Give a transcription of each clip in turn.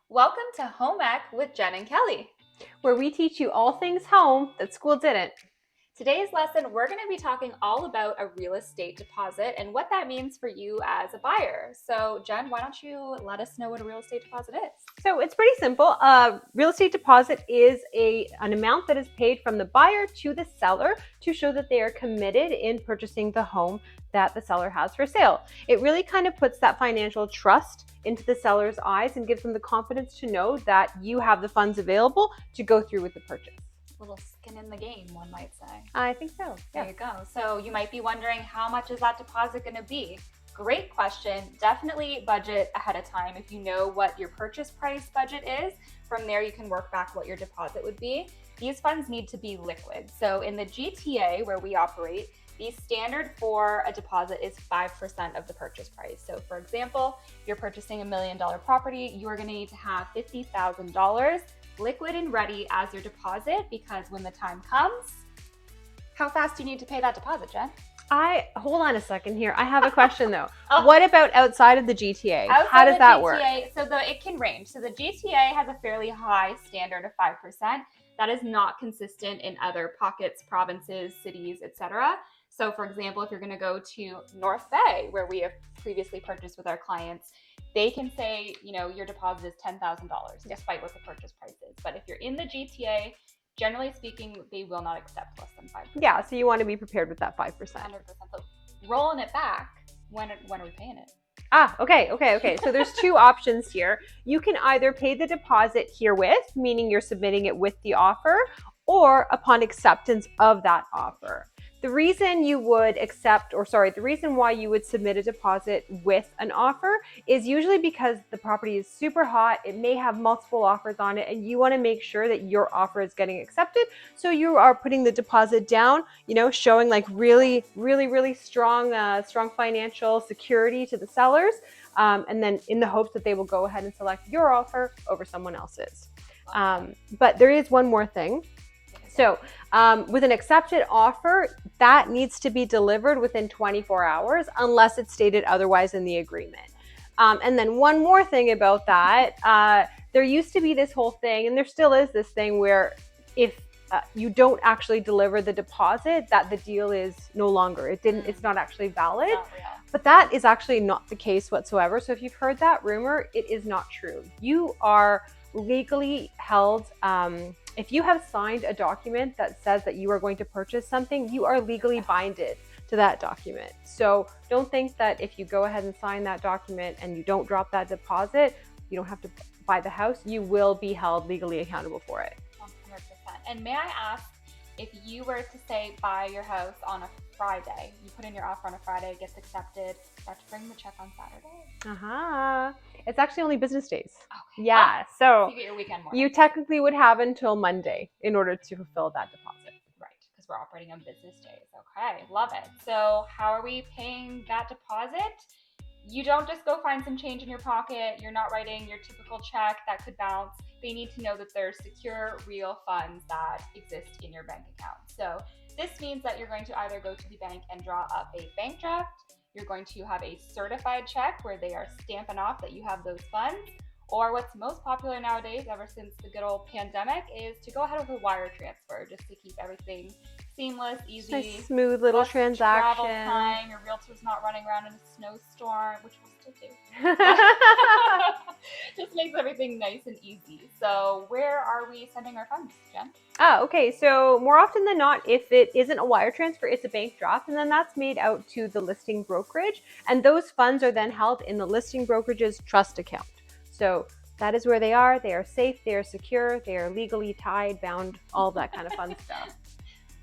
Welcome to Home Ec with Jen and Kelly. Where we teach you all things home that school didn't. Today's lesson, we're going to be talking all about a real estate deposit and what that means for you as a buyer. So, Jen, why don't you let us know what a real estate deposit is? So it's pretty simple. Real estate deposit is an amount that is paid from the buyer to the seller to show that they are committed in purchasing the home that the seller has for sale. It really kind of puts that financial trust into the seller's eyes and gives them the confidence to know that you have the funds available to go through with the purchase. A little skin in the game, one might say. I think so. There you go. So you might be wondering, how much is that deposit going to be? Great question. Definitely budget ahead of time. If you know what your purchase price budget is, from there you can work back what your deposit would be. These funds need to be liquid. So in the GTA where we operate, the standard for a deposit is 5% of the purchase price. So for example, if you're purchasing $1 million property, you are going to need to have $50,000 liquid and ready as your deposit, because when the time comes, how fast do you need to pay that deposit, Jen? Hold on a second here. I have a question though. What about outside of the GTA? How does that work? So it can range. So the GTA has a fairly high standard of 5%. That is not consistent in other pockets, provinces, cities, etc. So for example, if you're going to go to North Bay, where we have previously purchased with our clients, they can say, your deposit is $10,000 despite what the purchase price is. But if you're in the GTA, generally speaking, they will not accept less than 5%. Yeah, so you want to be prepared with that 5%. 100%. So rolling it back, when are we paying it? Okay. So there's two options here. You can either pay the deposit herewith, meaning you're submitting it with the offer, or upon acceptance of that offer. The reason why you would submit a deposit with an offer is usually because the property is super hot. It may have multiple offers on it, and you want to make sure that your offer is getting accepted. So you are putting the deposit down, showing like really, really, really strong financial security to the sellers. And then in the hopes that they will go ahead and select your offer over someone else's. But there is one more thing. So with an accepted offer, that needs to be delivered within 24 hours unless it's stated otherwise in the agreement. And then one more thing about that, there used to be this whole thing, and there still is this thing where if you don't actually deliver the deposit, that the deal is no longer. It's not actually valid. But that is actually not the case whatsoever. So if you've heard that rumor, it is not true. You are legally held. If you have signed a document that says that you are going to purchase something, you are legally binded to that document. So don't think that if you go ahead and sign that document and you don't drop that deposit, you don't have to buy the house. You will be held legally accountable for it. 100%. And may I ask, if you were to say buy your house on a Friday, you put in your offer on a Friday, it gets accepted, you have to bring the check on Saturday? It's actually only business days. Okay. Yeah. So you get your weekend morning. You technically would have until Monday in order to fulfill that deposit. Right, because we're operating on business days. Okay, love it. So how are we paying that deposit? You don't just go find some change in your pocket. You're not writing your typical check that could bounce. They need to know that there's secure, real funds that exist in your bank account. So this means that you're going to either go to the bank and draw up a bank draft. You're going to have a certified check where they are stamping off that you have those funds. Or what's most popular nowadays, ever since the good old pandemic, is to go ahead with a wire transfer just to keep everything seamless, easy. Nice, smooth little transaction. Travel time. Your realtor's not running around in a snowstorm, which we'll still do. Just makes everything nice and easy. So where are we sending our funds, Jen? Okay. So more often than not, if it isn't a wire transfer, it's a bank draft, and then that's made out to the listing brokerage. And those funds are then held in the listing brokerage's trust account. So that is where they are. They are safe, they are secure, they are legally tied, bound, all that kind of fun stuff.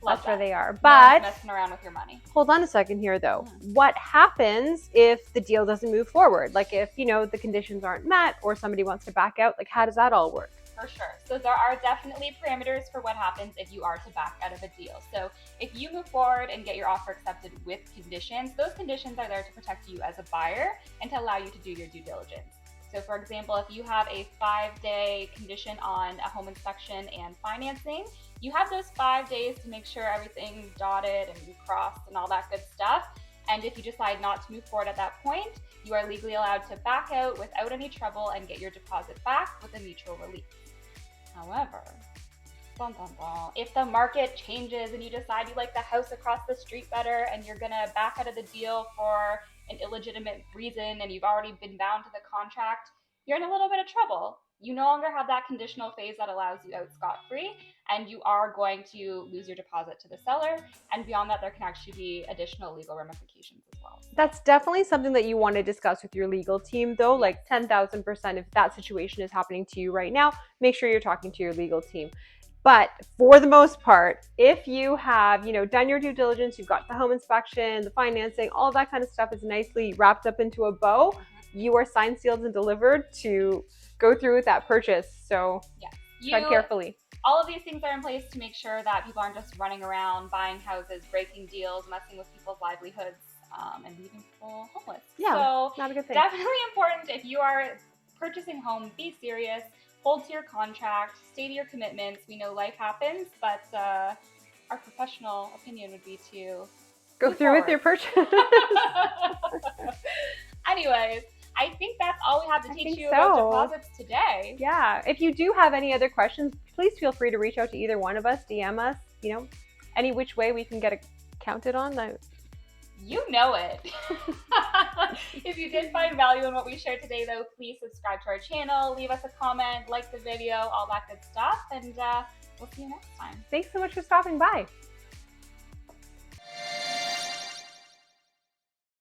That's where they are. But messing around with your money. Hold on a second here though. What happens if the deal doesn't move forward? Like if, the conditions aren't met or somebody wants to back out, like how does that all work? For sure. So there are definitely parameters for what happens if you are to back out of a deal. So if you move forward and get your offer accepted with conditions, those conditions are there to protect you as a buyer and to allow you to do your due diligence. So for example, if you have a 5-day condition on a home inspection and financing, you have those 5 days to make sure everything's dotted and crossed and all that good stuff. And if you decide not to move forward at that point, you are legally allowed to back out without any trouble and get your deposit back with a mutual release. However, if the market changes and you decide you like the house across the street better and you're gonna back out of the deal for an illegitimate reason and you've already been bound to the contract, you're in a little bit of trouble. You no longer have that conditional phase that allows you out scot-free, and you are going to lose your deposit to the seller. And beyond that, there can actually be additional legal ramifications as well. That's definitely something that you want to discuss with your legal team, though. Like 10,000%, if that situation is happening to you right now, make sure you're talking to your legal team. But for the most part, if you have, done your due diligence, you've got the home inspection, the financing, all that kind of stuff is nicely wrapped up into a bow, you are signed, sealed, and delivered to go through with that purchase. So tread carefully. All of these things are in place to make sure that people aren't just running around buying houses, breaking deals, messing with people's livelihoods, and leaving people homeless. Yeah, so not a good thing. Definitely important if you are purchasing a home, be serious, hold to your contract, stay to your commitments. We know life happens, but our professional opinion would be to go through with your purchase. Anyways, I think that's all we have to teach you about deposits today. Yeah. If you do have any other questions, please feel free to reach out to either one of us, DM us, any which way we can get it counted on. You know it. If you did find value in what we shared today, though, please subscribe to our channel, leave us a comment, like the video, all that good stuff, and we'll see you next time. Thanks so much for stopping by.